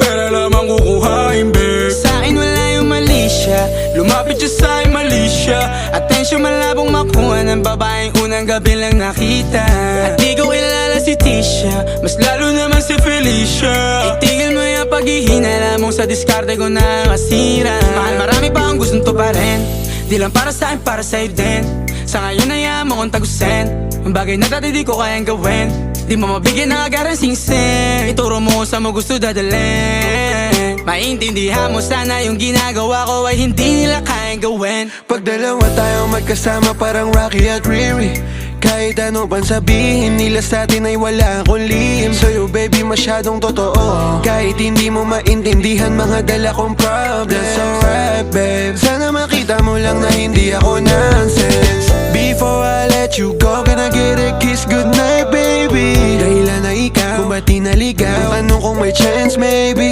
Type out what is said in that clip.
Pera lamang kukuhain, babe. Sa'kin wala yung mali siya, lumapit siya sa'kin mali siya. Atensyon malabong makuha ng babaeng unang gabi lang nakita. At di ko kilala si Tisha, mas lalo naman si Felicia. Itigil mo yung paghihinala mong sa diskarte ko na masira. Mahal, marami pa ang gustong to pa rin, di lang para sa'kin, para sa'yo din. Sa ngayon ayaw mo kong tagusin ang bagay na dati di ko kayang gawin. Di mo mabigyan ng agarang sing-sing, ituro mo sa mo gusto dadalhin. Maintindihan mo sana yung ginagawa ko ay hindi nila kayang gawin. Pag dalawa tayong magkasama parang Rocky at Riri, kahit ano pang sabihin nila sa atin ay wala akong lihim. Sa'yo baby masyadong totoo, kahit hindi mo maintindihan mga dala kong problems. That's alright babe, sana makita mo lang na hindi ako nonsense. Before I let you go, can I get a kiss goodnight baby? Dahilan na ikaw, kung ba't di naligaw, tanong kung may chance maybe.